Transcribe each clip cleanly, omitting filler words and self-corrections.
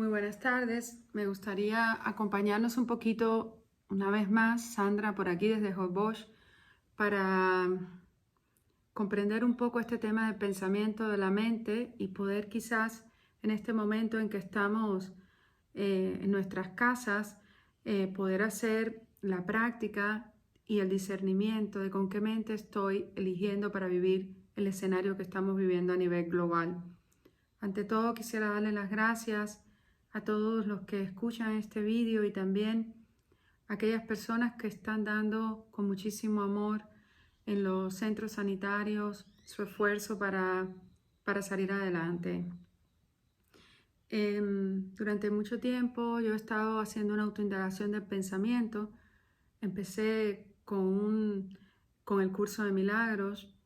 Muy buenas tardes. Me gustaría acompañarnos un poquito, una vez más, Sandra, por aquí desde Holbox, para comprender un poco este tema del pensamiento de la mente y poder quizás en este momento en que estamos en nuestras casas, poder hacer la práctica y el discernimiento de con qué mente estoy eligiendo para vivir el escenario que estamos viviendo a nivel global. Ante todo, quisiera darle las gracias a todos los que escuchan este vídeo y también a aquellas personas que están dando con muchísimo amor en los centros sanitarios su esfuerzo para salir adelante. Durante mucho tiempo yo he estado haciendo una autoindagación del pensamiento. Empecé con el curso de milagros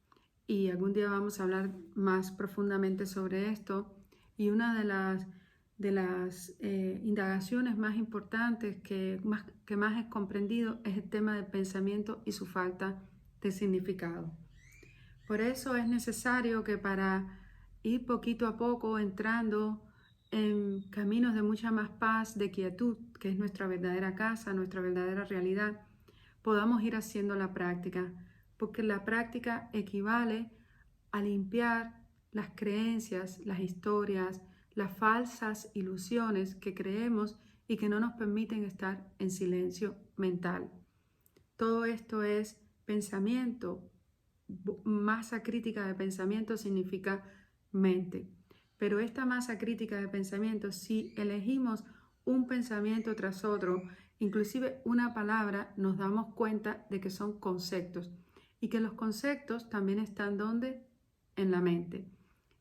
y algún día vamos a hablar más profundamente sobre esto. Y una de las indagaciones más importantes que más he comprendido es el tema del pensamiento y su falta de significado. Por eso es necesario que para ir poquito a poco entrando en caminos de mucha más paz, de quietud, que es nuestra verdadera casa, nuestra verdadera realidad, podamos ir haciendo la práctica, porque la práctica equivale a limpiar las creencias, las historias, las falsas ilusiones que creemos y que no nos permiten estar en silencio mental. Todo esto es pensamiento. Masa crítica de pensamiento significa mente. Pero esta masa crítica de pensamiento, si elegimos un pensamiento tras otro, inclusive una palabra, nos damos cuenta de que son conceptos y que los conceptos también están ¿dónde? En la mente.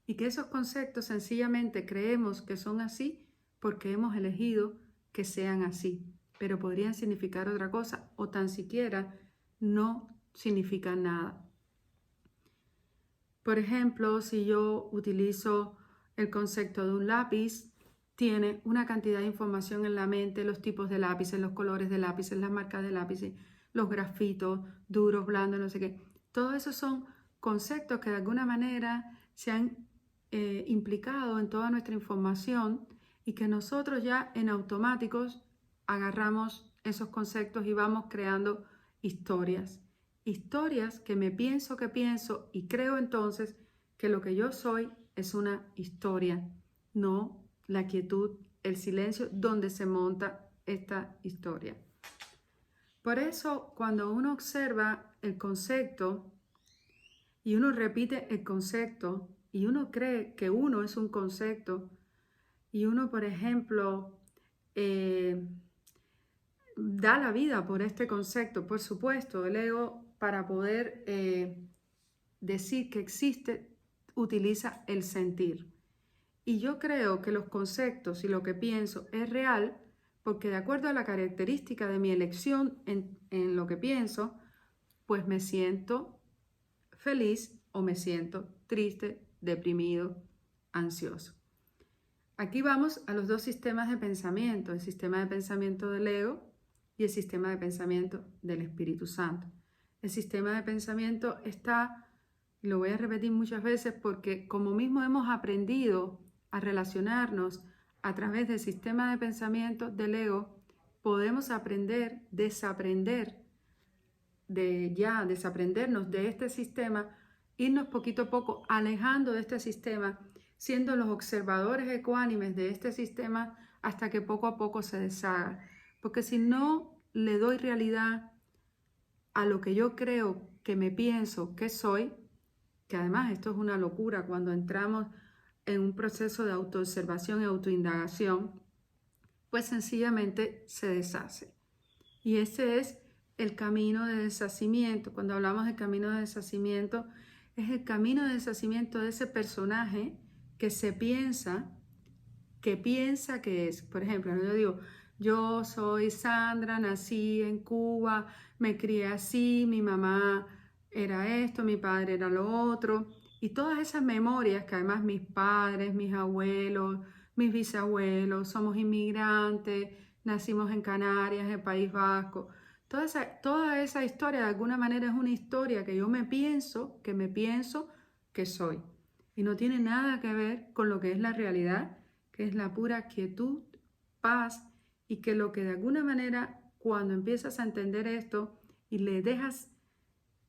Y que esos conceptos sencillamente creemos que son así porque hemos elegido que sean así, pero podrían significar otra cosa o tan siquiera no significan nada. Por ejemplo, si yo utilizo el concepto de un lápiz, tiene una cantidad de información en la mente, los tipos de lápices, los colores de lápices, las marcas de lápices, los grafitos, duros, blandos, no sé qué. Todo eso son conceptos que de alguna manera se han implicado en toda nuestra información y que nosotros ya en automáticos agarramos esos conceptos y vamos creando historias. Historias que me pienso y creo entonces que lo que yo soy es una historia, no la quietud, el silencio donde se monta esta historia. Por eso, cuando uno observa el concepto y uno repite el concepto y uno cree que uno es un concepto y uno, por ejemplo, da la vida por este concepto, por supuesto, el ego para poder decir que existe, utiliza el sentir. Y yo creo que los conceptos y lo que pienso es real porque de acuerdo a la característica de mi elección en lo que pienso, pues me siento feliz o me siento triste, deprimido, ansioso. Aquí vamos a los dos sistemas de pensamiento, el sistema de pensamiento del ego y el sistema de pensamiento del Espíritu Santo. El sistema de pensamiento está, y lo voy a repetir muchas veces porque como mismo hemos aprendido a relacionarnos a través del sistema de pensamiento del ego, podemos desaprendernos de este sistema, irnos poquito a poco alejando de este sistema, siendo los observadores ecuánimes de este sistema hasta que poco a poco se deshaga. Porque si no le doy realidad a lo que yo creo que me pienso que soy, que además esto es una locura cuando entramos en un proceso de autoobservación y autoindagación, pues sencillamente se deshace. Y ese es el camino de deshacimiento. Cuando hablamos de camino de deshacimiento, es el camino de deshacimiento de ese personaje que se piensa que es. Por ejemplo, yo digo, yo soy Sandra, nací en Cuba, me crié así, mi mamá era esto, mi padre era lo otro. Y todas esas memorias que además mis padres, mis abuelos, mis bisabuelos, somos inmigrantes, nacimos en Canarias, en País Vasco. Toda esa historia de alguna manera es una historia que yo me pienso que soy. Y no tiene nada que ver con lo que es la realidad que es la pura quietud, paz, y que lo que de alguna manera, cuando empiezas a entender esto y le dejas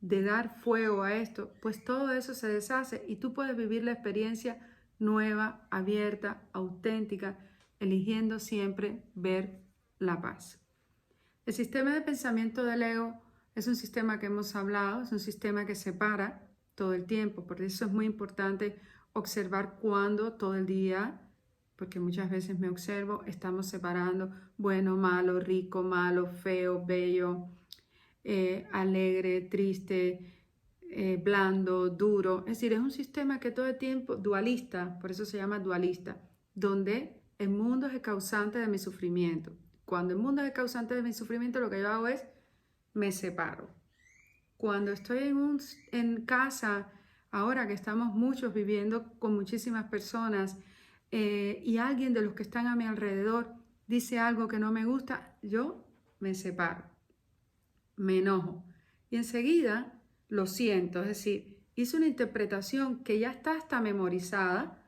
de dar fuego a esto, pues todo eso se deshace y tú puedes vivir la experiencia nueva, abierta, auténtica, eligiendo siempre ver la paz. El sistema de pensamiento del ego es un sistema que hemos hablado, es un sistema que separa todo el tiempo, por eso es muy importante observar cuándo todo el día, porque muchas veces me observo, estamos separando bueno, malo, rico, malo, feo, bello, alegre, triste, blando, duro. Es decir, es un sistema que todo el tiempo, dualista, por eso se llama dualista, donde el mundo es el causante de mi sufrimiento. Cuando el mundo es el causante de mi sufrimiento, lo que yo hago es me separo. Cuando estoy en casa, ahora que estamos muchos viviendo con muchísimas personas y alguien de los que están a mi alrededor dice algo que no me gusta, yo me separo, me enojo y enseguida lo siento. Es decir, hice una interpretación que ya está hasta memorizada,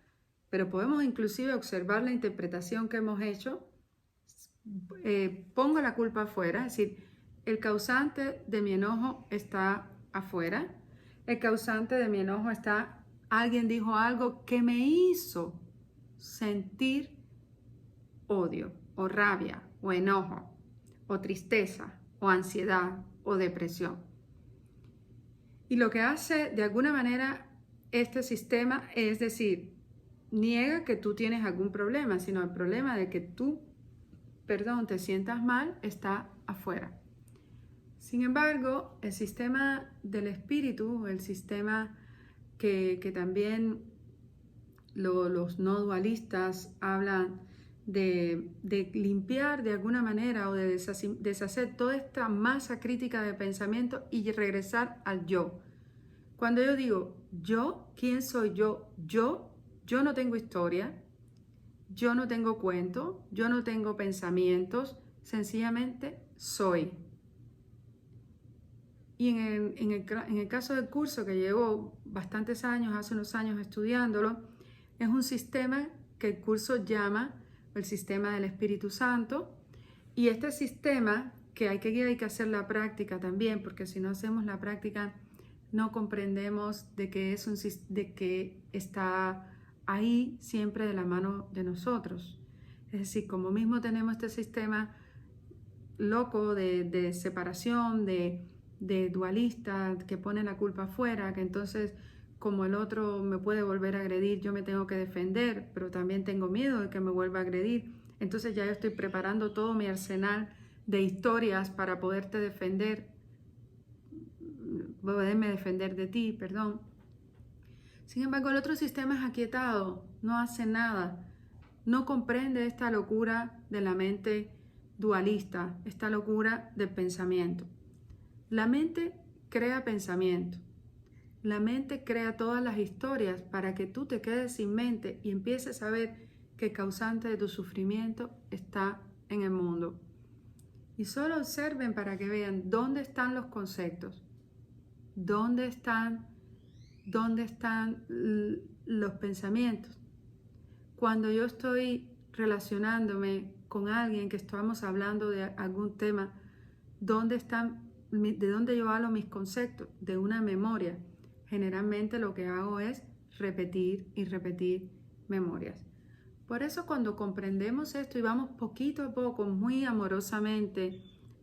pero podemos inclusive observar la interpretación que hemos hecho. Pongo la culpa afuera, es decir, el causante de mi enojo está afuera, el causante de mi enojo está, alguien dijo algo que me hizo sentir odio o rabia o enojo o tristeza o ansiedad o depresión. Y lo que hace de alguna manera este sistema es decir, niega que tú tienes algún problema, sino el problema de que tú te sientas mal, está afuera. Sin embargo, el sistema del espíritu, el sistema que también los no dualistas hablan de limpiar de alguna manera o de deshacer toda esta masa crítica de pensamiento y regresar al yo. Cuando yo digo yo, ¿quién soy yo? Yo no tengo historia. Yo no tengo cuento, yo no tengo pensamientos, sencillamente soy. Y en el caso del curso, que llevo bastantes años, hace unos años estudiándolo, es un sistema que el curso llama el sistema del Espíritu Santo. Y este sistema, que hay que hacer la práctica también, porque si no hacemos la práctica, no comprendemos de que está ahí siempre de la mano de nosotros. Es decir, como mismo tenemos este sistema loco de separación, de dualista, que pone la culpa afuera, que entonces como el otro me puede volver a agredir, yo me tengo que defender, pero también tengo miedo de que me vuelva a agredir. Entonces ya yo estoy preparando todo mi arsenal de historias para poderme defender de ti, perdón. Sin embargo, el otro sistema es aquietado, no hace nada, no comprende esta locura de la mente dualista, esta locura del pensamiento. La mente crea pensamiento, la mente crea todas las historias para que tú te quedes sin mente y empieces a ver que el causante de tu sufrimiento está en el mundo. Y solo observen para que vean dónde están los conceptos, dónde están los pensamientos. Cuando yo estoy relacionándome con alguien que estamos hablando de algún tema, ¿de dónde yo hablo mis conceptos? De una memoria. Generalmente lo que hago es repetir y repetir memorias. Por eso cuando comprendemos esto y vamos poquito a poco, muy amorosamente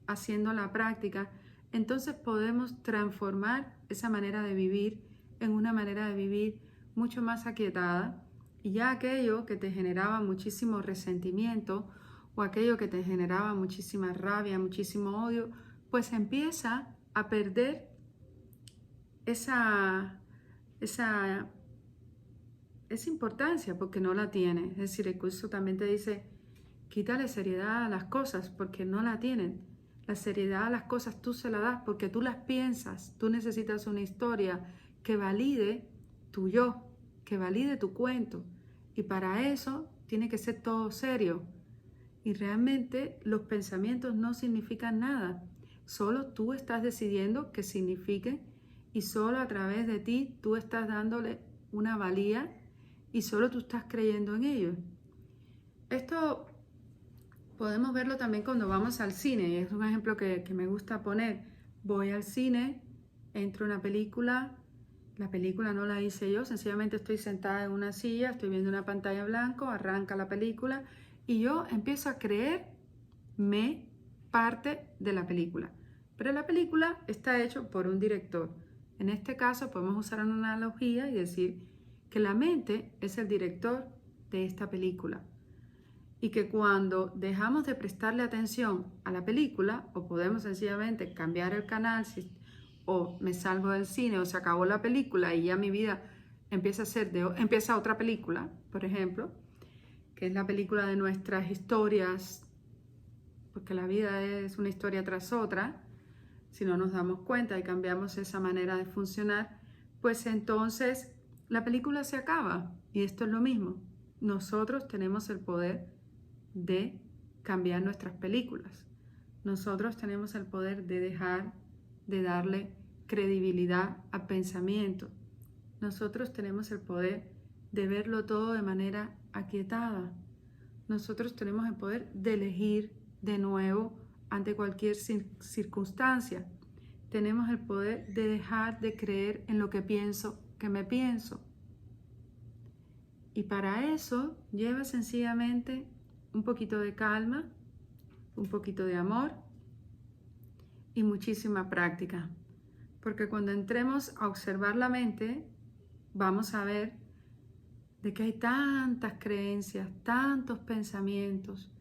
haciendo la práctica, entonces podemos transformar esa manera de vivir en una manera de vivir mucho más aquietada, y ya aquello que te generaba muchísimo resentimiento o aquello que te generaba muchísima rabia, muchísimo odio, pues empieza a perder esa importancia porque no la tiene. Es decir, el curso también te dice, quítale seriedad a las cosas porque no la tienen. La seriedad a las cosas tú se la das porque tú las piensas. Tú necesitas una historia que valide tu yo, que valide tu cuento. Y para eso tiene que ser todo serio. Y realmente los pensamientos no significan nada. Solo tú estás decidiendo que signifiquen y solo a través de ti tú estás dándole una valía y solo tú estás creyendo en ellos. Esto podemos verlo también cuando vamos al cine, y es un ejemplo que me gusta poner. Voy al cine, entro a una película, la película no la hice yo, sencillamente estoy sentada en una silla, estoy viendo una pantalla blanca, arranca la película y yo empiezo a creerme parte de la película. Pero la película está hecha por un director. En este caso podemos usar una analogía y decir que la mente es el director de esta película. Y que cuando dejamos de prestarle atención a la película, o podemos sencillamente cambiar el canal, o me salgo del cine, o se acabó la película y ya mi vida empieza otra película, por ejemplo, que es la película de nuestras historias, porque la vida es una historia tras otra. Si no nos damos cuenta y cambiamos esa manera de funcionar, pues entonces la película se acaba. Y esto es lo mismo. Nosotros tenemos el poder de cambiar nuestras películas. Nosotros tenemos el poder de dejar de darle credibilidad al pensamiento. Nosotros tenemos el poder de verlo todo de manera aquietada. Nosotros tenemos el poder de elegir de nuevo ante cualquier circunstancia. Tenemos el poder de dejar de creer en lo que pienso que me pienso. Y para eso lleva sencillamente un poquito de calma, un poquito de amor y muchísima práctica. Porque cuando entremos a observar la mente, vamos a ver de que hay tantas creencias, tantos pensamientos,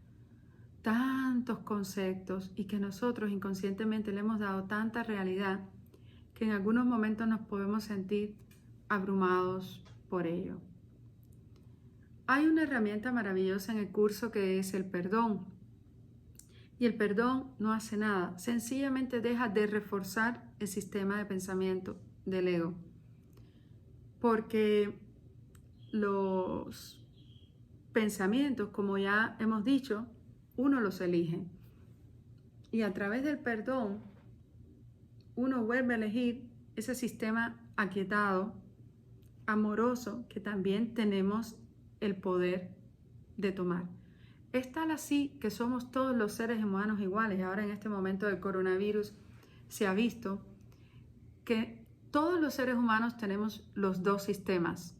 tantos conceptos y que nosotros inconscientemente le hemos dado tanta realidad que en algunos momentos nos podemos sentir abrumados por ello. Hay una herramienta maravillosa en el curso que es el perdón. Y el perdón no hace nada, sencillamente deja de reforzar el sistema de pensamiento del ego. Porque los pensamientos, como ya hemos dicho, uno los elige. Y a través del perdón, uno vuelve a elegir ese sistema aquietado, amoroso, que también tenemos el poder de tomar. Es tal así que somos todos los seres humanos iguales. Ahora en este momento del coronavirus se ha visto que todos los seres humanos tenemos los dos sistemas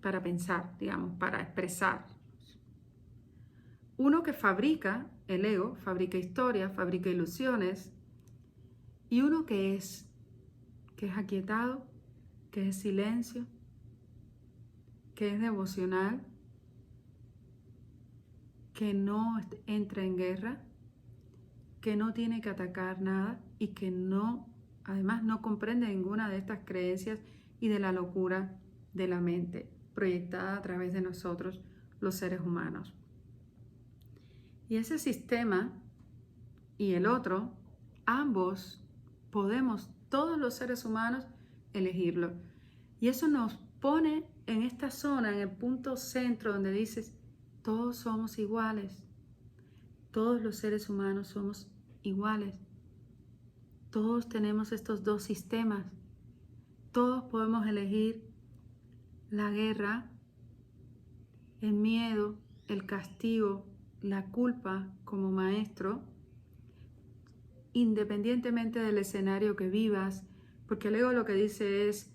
para pensar, digamos, para expresar. Uno que fabrica, el ego, fabrica historias, fabrica ilusiones, y uno que es aquietado, que es silencio, que es devocional, que no entra en guerra, que no tiene que atacar nada y que además no comprende ninguna de estas creencias y de la locura de la mente proyectada a través de nosotros, los seres humanos. Y ese sistema y el otro, ambos podemos, todos los seres humanos, elegirlo. Y eso nos pone en esta zona, en el punto centro donde dices, todos somos iguales. Todos los seres humanos somos iguales. Todos tenemos estos dos sistemas. Todos podemos elegir la guerra, el miedo, el castigo, la culpa como maestro, independientemente del escenario que vivas, porque el ego lo que dice es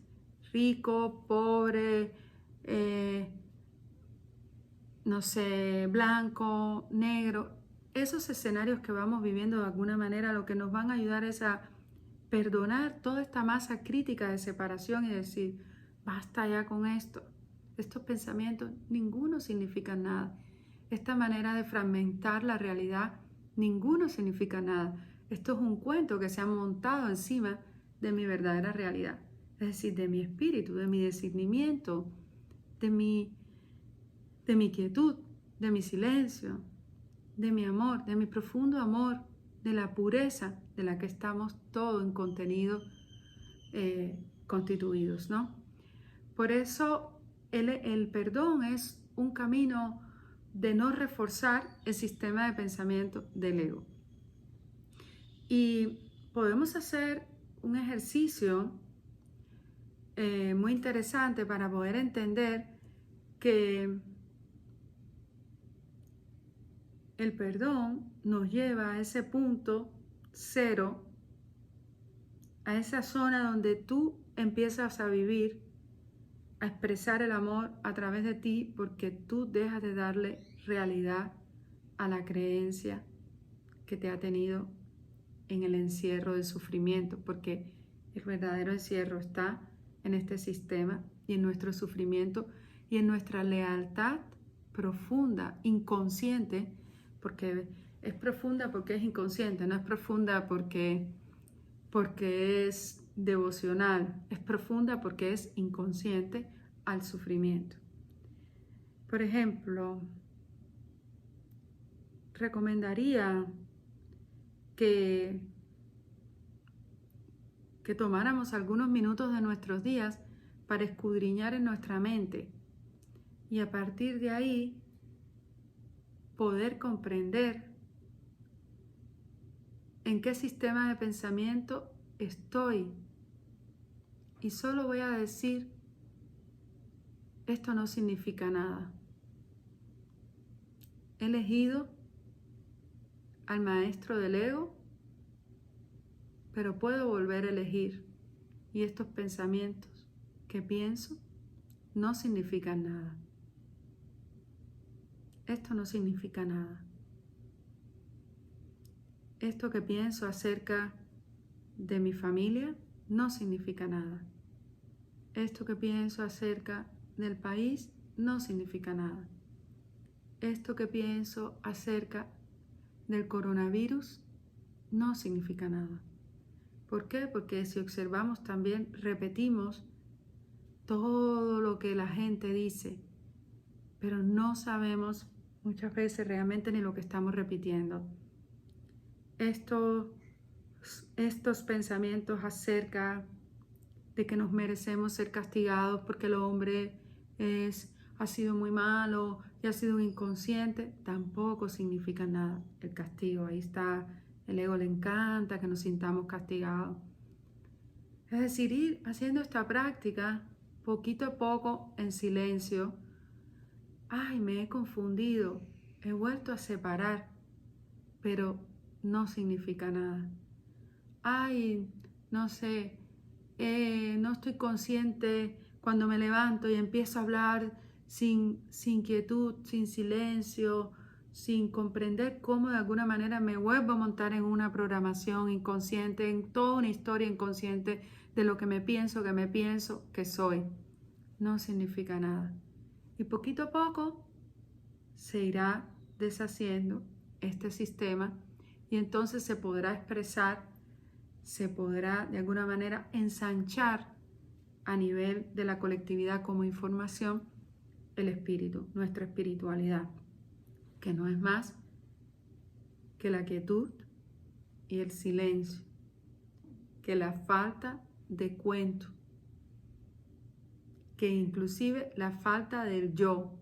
rico, pobre, no sé, blanco, negro. Esos escenarios que vamos viviendo de alguna manera lo que nos van a ayudar es a perdonar toda esta masa crítica de separación y decir, basta ya con esto. Estos pensamientos, ninguno significa nada. Esta manera de fragmentar la realidad, ninguno significa nada. Esto es un cuento que se ha montado encima de mi verdadera realidad. Es decir, de mi espíritu, de mi discernimiento, de mi quietud, de mi silencio, de mi amor, de mi profundo amor, de la pureza de la que estamos todos en contenido constituidos, ¿no? Por eso el perdón es un camino de no reforzar el sistema de pensamiento del ego. Y podemos hacer un ejercicio muy interesante para poder entender que el perdón nos lleva a ese punto cero, a esa zona donde tú empiezas a vivir, a expresar el amor a través de ti, porque tú dejas de darle realidad a la creencia que te ha tenido en el encierro del sufrimiento, porque el verdadero encierro está en este sistema y en nuestro sufrimiento y en nuestra lealtad profunda, inconsciente, porque es profunda porque es inconsciente, no es profunda porque es devocional, es profunda porque es inconsciente al sufrimiento. Por ejemplo, recomendaría que tomáramos algunos minutos de nuestros días para escudriñar en nuestra mente y a partir de ahí poder comprender en qué sistema de pensamiento estoy. Y solo voy a decir, esto no significa nada. He elegido al maestro del ego, pero puedo volver a elegir. Y estos pensamientos que pienso no significan nada. Esto no significa nada. Esto que pienso acerca de mi familia no significa nada. Esto que pienso acerca del país no significa nada. Esto que pienso acerca del coronavirus no significa nada. ¿Por qué? Porque si observamos también repetimos todo lo que la gente dice, pero no sabemos muchas veces realmente ni lo que estamos repitiendo. Estos pensamientos acerca de que nos merecemos ser castigados porque el hombre ha sido muy malo y ha sido un inconsciente, tampoco significa nada el castigo. Ahí está, el ego le encanta que nos sintamos castigados. Es decir, ir haciendo esta práctica poquito a poco en silencio. Ay, me he confundido, he vuelto a separar, pero no significa nada. Ay, no sé, no estoy consciente cuando me levanto y empiezo a hablar sin quietud, sin silencio, sin comprender cómo de alguna manera me vuelvo a montar en una programación inconsciente, en toda una historia inconsciente de lo que me pienso que soy. No significa nada. Y poquito a poco se irá deshaciendo este sistema y entonces se podrá expresar, se podrá de alguna manera ensanchar a nivel de la colectividad como información el espíritu, nuestra espiritualidad, que no es más que la quietud y el silencio, que la falta de cuento, que inclusive la falta del yo.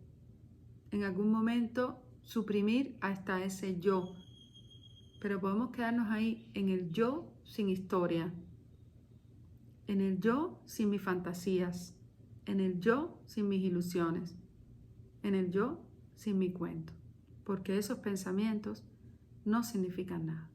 En algún momento suprimir hasta ese yo, pero podemos quedarnos ahí en el yo sin historia, en el yo sin mis fantasías, en el yo sin mis ilusiones, en el yo sin mi cuento, porque esos pensamientos no significan nada.